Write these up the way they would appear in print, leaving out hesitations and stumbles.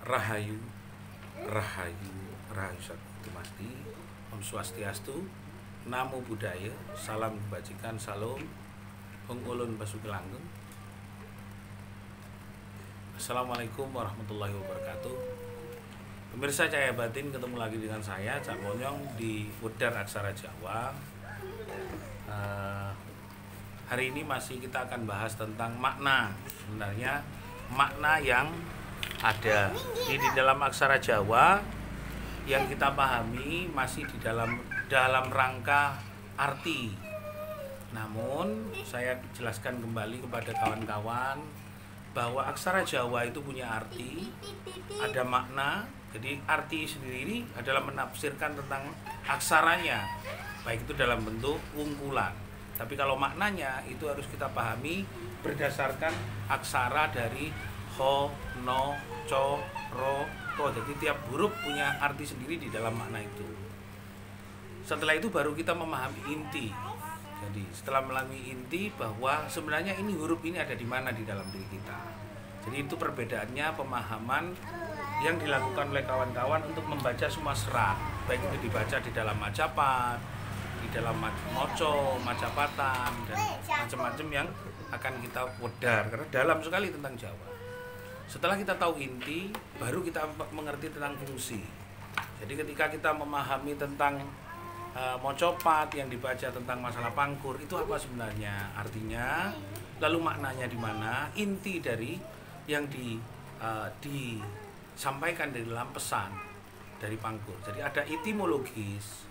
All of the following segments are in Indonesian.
Rahayu, Rahayu, Rahayu Sakti Mati, Om Swastiastu, Namo Buddhaya, Salam Kebajikan, Salam, Hong Ulun Basuki Langgeng. Assalamualaikum warahmatullahi wabarakatuh. Pemirsa Cahaya Batin, ketemu lagi dengan saya Cak Monyong di Wedar Aksara Jawa. Hari ini masih kita akan bahas tentang makna. Sebenarnya makna yang ada di dalam aksara Jawa yang kita pahami masih di dalam rangka arti. Namun saya jelaskan kembali kepada kawan-kawan bahwa aksara Jawa itu punya arti, ada makna. Jadi arti sendiri adalah menafsirkan tentang aksaranya, baik itu dalam bentuk ungkulan. Tapi kalau maknanya itu harus kita pahami berdasarkan aksara dari ho, no, co, ro, to. Jadi tiap huruf punya arti sendiri di dalam makna itu. Setelah itu baru kita memahami inti. Jadi setelah memahami inti bahwa sebenarnya ini huruf ini ada di mana di dalam diri kita. Jadi itu perbedaannya pemahaman yang dilakukan oleh kawan-kawan untuk membaca semua serat. Baik itu dibaca di dalam Majapahit, di dalam moco, Majapatan, dan macam-macam yang akan kita wedar karena dalam sekali tentang Jawa. Setelah kita tahu inti, baru kita mengerti tentang fungsi. Jadi ketika kita memahami tentang mocopat yang dibaca tentang masalah pangkur, itu apa sebenarnya artinya, lalu maknanya di mana, inti dari yang disampaikan di dalam pesan dari pangkur. Jadi ada etimologis,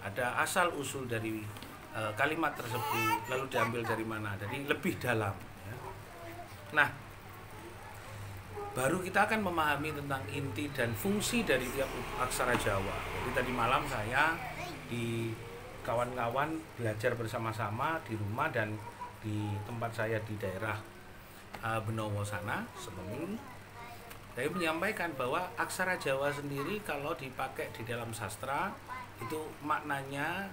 ada asal usul dari kalimat tersebut, lalu diambil dari mana, jadi lebih dalam ya. Nah, baru kita akan memahami tentang inti dan fungsi dari tiap aksara Jawa. Jadi tadi malam saya di kawan-kawan belajar bersama-sama di rumah dan di tempat saya di daerah Benowo sana, Sementing. Saya menyampaikan bahwa aksara Jawa sendiri kalau dipakai di dalam sastra itu maknanya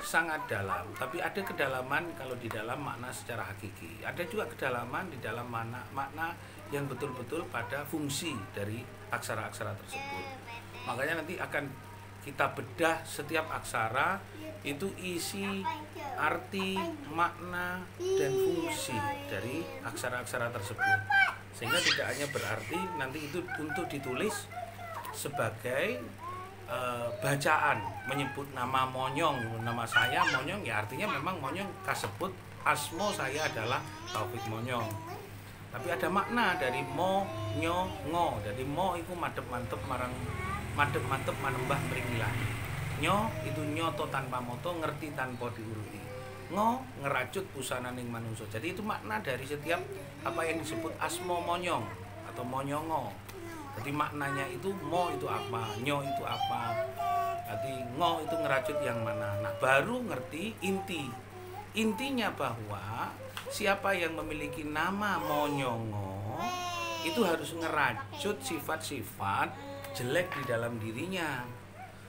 sangat dalam, tapi ada kedalaman kalau di dalam makna secara hakiki, ada juga kedalaman di dalam makna yang betul-betul pada fungsi dari aksara-aksara tersebut. Makanya nanti akan kita bedah setiap aksara itu isi, arti, makna, dan fungsi dari aksara-aksara tersebut, sehingga tidak hanya berarti nanti itu untuk ditulis sebagai bacaan, menyebut nama Monyong, nama saya Monyong, ya artinya memang Monyong kasebut asmo saya adalah Taufik Monyong. Tapi ada makna dari mo, nyo, ngo. Jadi mo itu madep-mantep marang madep-mantep manembah mring ilahi. Nyo itu nyoto tanpa moto, ngerti tanpa diuruti. Ngo ngeracut busana ning manungsa. Jadi itu makna dari setiap apa yang disebut asmo Monyong atau Monyongo. Jadi maknanya itu mo itu apa, nyo itu apa, jadi ngo itu ngerajut yang mana. Nah baru ngerti inti. Intinya bahwa siapa yang memiliki nama Monyongo itu harus ngerajut sifat-sifat jelek di dalam dirinya.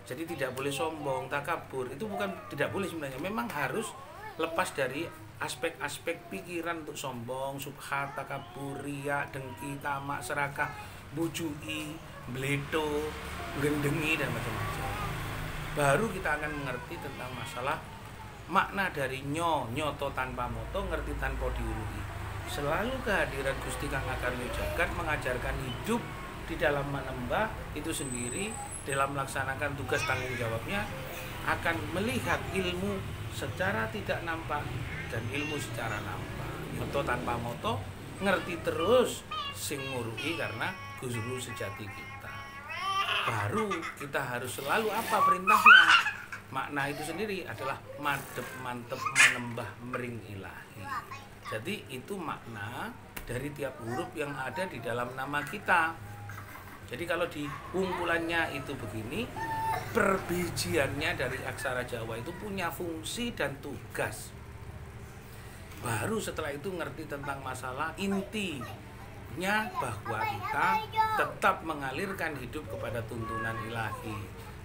Jadi tidak boleh sombong, takabur. Itu bukan tidak boleh sebenarnya, memang harus lepas dari aspek-aspek pikiran untuk sombong, subhat, takabur, riya, dengki, tamak, serakah, bujui, bleto, gendengi, dan macam-macam. Baru kita akan mengerti tentang masalah makna dari nyoto tanpa moto, ngerti tanpa diuruti. Selalu kehadiran Gusti Kang Akaryo Jagat mengajarkan hidup di dalam manembah itu sendiri, dalam melaksanakan tugas tanggung jawabnya akan melihat ilmu secara tidak nampak dan ilmu secara nampak. Nyoto tanpa moto, ngerti terus sing nguruki karena guru sejati kita. Baru kita harus selalu apa perintahnya. Makna itu sendiri adalah madep mantep manembah mering ilahi. Jadi itu makna dari tiap huruf yang ada di dalam nama kita. Jadi kalau di ungkulannya itu begini, perbijiannya dari aksara Jawa itu punya fungsi dan tugas. Baru setelah itu ngerti tentang masalah inti bahwa kita tetap mengalirkan hidup kepada tuntunan ilahi,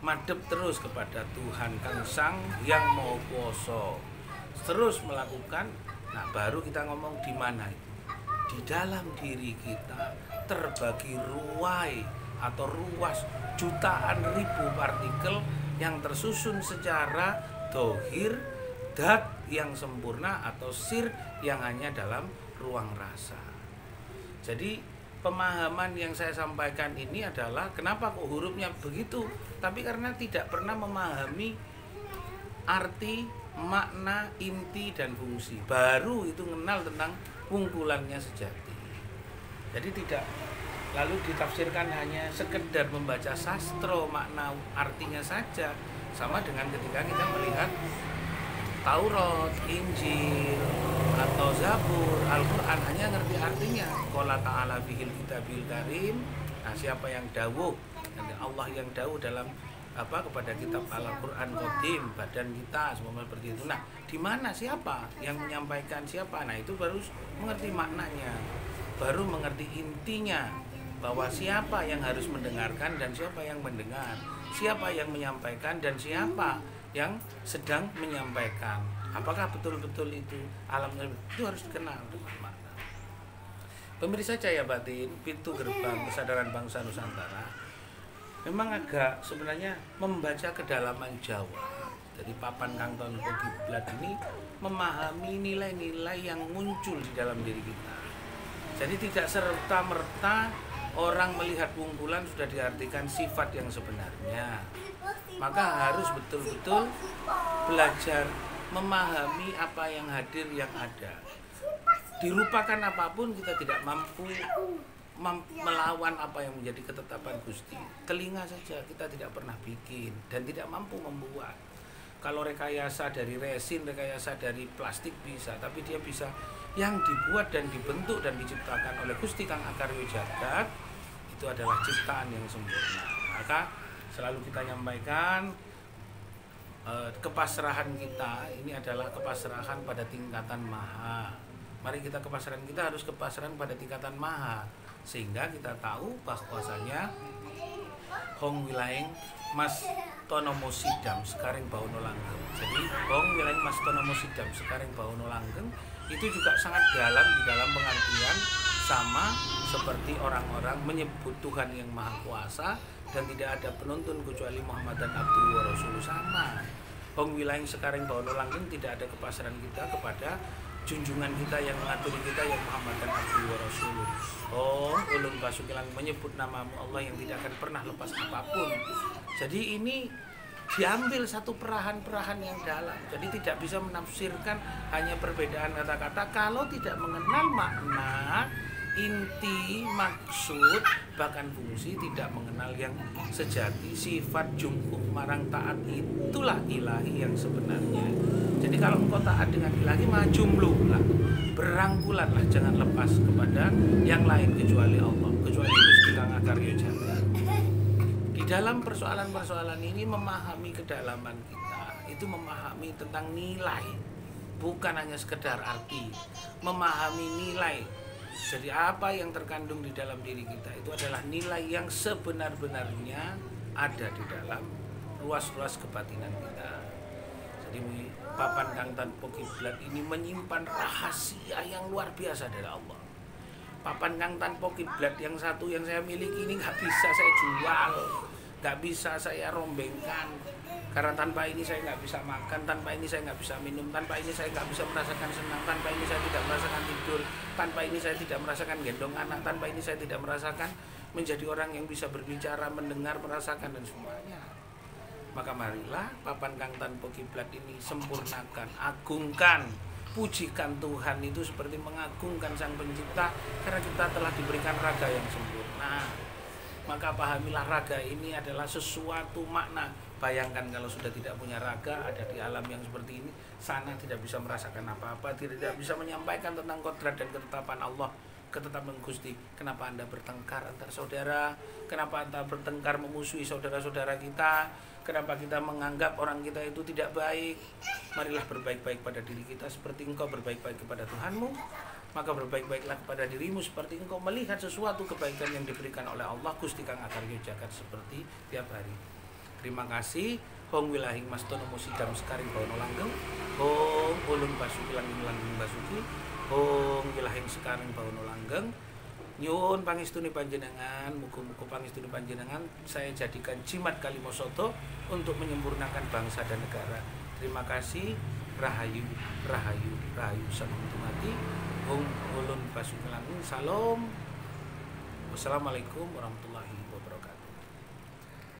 madep terus kepada Tuhan Kang Sang yang Maha Kuwasa, terus melakukan. Nah baru kita ngomong di mana itu, di dalam diri kita terbagi ruai atau ruas jutaan ribu partikel yang tersusun secara dohir, dat yang sempurna, atau sir yang hanya dalam ruang rasa. Jadi pemahaman yang saya sampaikan ini adalah kenapa kok hurufnya begitu, tapi karena tidak pernah memahami arti, makna, inti, dan fungsi. Baru itu mengenal tentang wungkulannya sejati. Jadi tidak lalu ditafsirkan hanya sekedar membaca sastra makna artinya saja. Sama dengan ketika kita melihat Taurat, Injil, atau Zabur, Al-Quran, hanya ngerti artinya. Qala ta'ala fihil kitabil karim. Nah, siapa yang dawuh? Allah yang dawuh dalam kepada kitab Al-Quran Qadim, badan kita, semua seperti itu. Nah, di mana siapa yang menyampaikan siapa? Nah, itu baru mengerti maknanya, baru mengerti intinya, bahwa siapa yang harus mendengarkan dan siapa yang mendengar, siapa yang menyampaikan dan siapa yang sedang menyampaikan. Apakah betul-betul itu alam itu harus dikenal dengan makna. Pemirsa Cahaya Batin, pintu gerbang kesadaran bangsa Nusantara, memang agak sebenarnya membaca kedalaman Jawa. Jadi papan Kangton Kiblat ini memahami nilai-nilai yang muncul di dalam diri kita. Jadi tidak serta-merta orang melihat wungkulan sudah diartikan sifat yang sebenarnya. Maka harus betul-betul belajar memahami apa yang hadir, yang ada. Dirupakan apapun, kita tidak mampu melawan apa yang menjadi ketetapan Gusti. Telinga saja kita tidak pernah bikin dan tidak mampu membuat. Kalau rekayasa dari resin, rekayasa dari plastik bisa, tapi dia bisa yang dibuat dan dibentuk dan diciptakan oleh Gusti Kang Akaryo Jagat itu adalah ciptaan yang sempurna. Maka selalu kita nyampaikan kepasrahan kita ini adalah kepasrahan pada tingkatan maha. Mari kita kepasrahan kita harus kepasrahan pada tingkatan maha, sehingga kita tahu bahwasanya Hong Wilayeng Mas Tonomo Sidam Sekaring Bawono Langgeng. Jadi Hong Wilayeng Mas Tonomo Sidam Sekaring Bawono Langgeng itu juga sangat dalam di dalam pengertian, sama seperti orang-orang menyebut Tuhan yang Maha Kuasa dan tidak ada penuntun kecuali Muhammad dan Abdul wa Rasul. Sama Hong Wilayeng Sekaring Bawono Langgeng, tidak ada kepasrahan kita kepada junjungan kita yang mengaturi kita yang Muhammad dan Abdul wa Rasul. Oh, ulun basukilang menyebut namamu Allah yang tidak akan pernah lepas apapun. Jadi ini diambil satu perahan-perahan yang dalam. Jadi tidak bisa menafsirkan hanya perbedaan kata-kata kalau tidak mengenal makna, inti, maksud, bahkan fungsi, tidak mengenal yang sejati, sifat jungkuh marang taat, itulah ilahi yang sebenarnya. Jadi kalau engkau taat dengan ilahi, majumluhlah, berangkulanlah, jangan lepas kepada yang lain kecuali Allah, kecuali Gusti Kang Akaryo Jagat. Di dalam persoalan-persoalan ini memahami kedalaman kita, itu memahami tentang nilai, bukan hanya sekedar arti, memahami nilai. Jadi apa yang terkandung di dalam diri kita itu adalah nilai yang sebenar-benarnya ada di dalam ruas-ruas kebatinan kita. Jadi papan Kangton Kiblat ini menyimpan rahasia yang luar biasa dari Allah. Papan Kangton Kiblat yang satu yang saya miliki ini nggak bisa saya jual, nggak bisa saya rombengkan. Karena tanpa ini saya nggak bisa makan, tanpa ini saya nggak bisa minum, tanpa ini saya nggak bisa merasakan senang, tanpa ini saya tidak merasakan tidur, tanpa ini saya tidak merasakan gendong anak, tanpa ini saya tidak merasakan menjadi orang yang bisa berbicara, mendengar, merasakan dan semuanya. Maka marilah papan Kangton Kiblat ini sempurnakan, agungkan, pujikan Tuhan itu seperti mengagungkan Sang Pencipta, karena kita telah diberikan raga yang sempurna. Maka pahamilah raga ini adalah sesuatu makna. Bayangkan kalau sudah tidak punya raga, ada di alam yang seperti ini, sana tidak bisa merasakan apa-apa, tidak bisa menyampaikan tentang kodrat dan ketetapan Allah, ketetapan Gusti. Kenapa Anda bertengkar antar saudara? Kenapa Anda bertengkar memusuhi saudara-saudara kita? Kenapa kita menganggap orang kita itu tidak baik? Marilah berbaik-baik pada diri kita seperti engkau berbaik-baik kepada Tuhanmu. Maka berbaik-baiklah kepada dirimu seperti engkau melihat sesuatu kebaikan yang diberikan oleh Allah Gusti Kang Akaryo Jagat seperti tiap hari. Terima kasih. Hong Wilayeng Mas Tonomo Sidam Sekaring Bawono Langgeng. Hong ulun basuki langgeng langgeng basuki. Hong Wilayeng Sekaring Bawono Langgeng. Nyuwun pangestune panjenengan, muga-muga pangestune panjenengan saya jadikan jimat Kalimosoto untuk menyempurnakan bangsa dan negara. Terima kasih. Rahayu, rahayu, rahayu saking tumati. Hung ulun pasukelangun. Salam. Wassalamualaikum warahmatullahi wabarakatuh.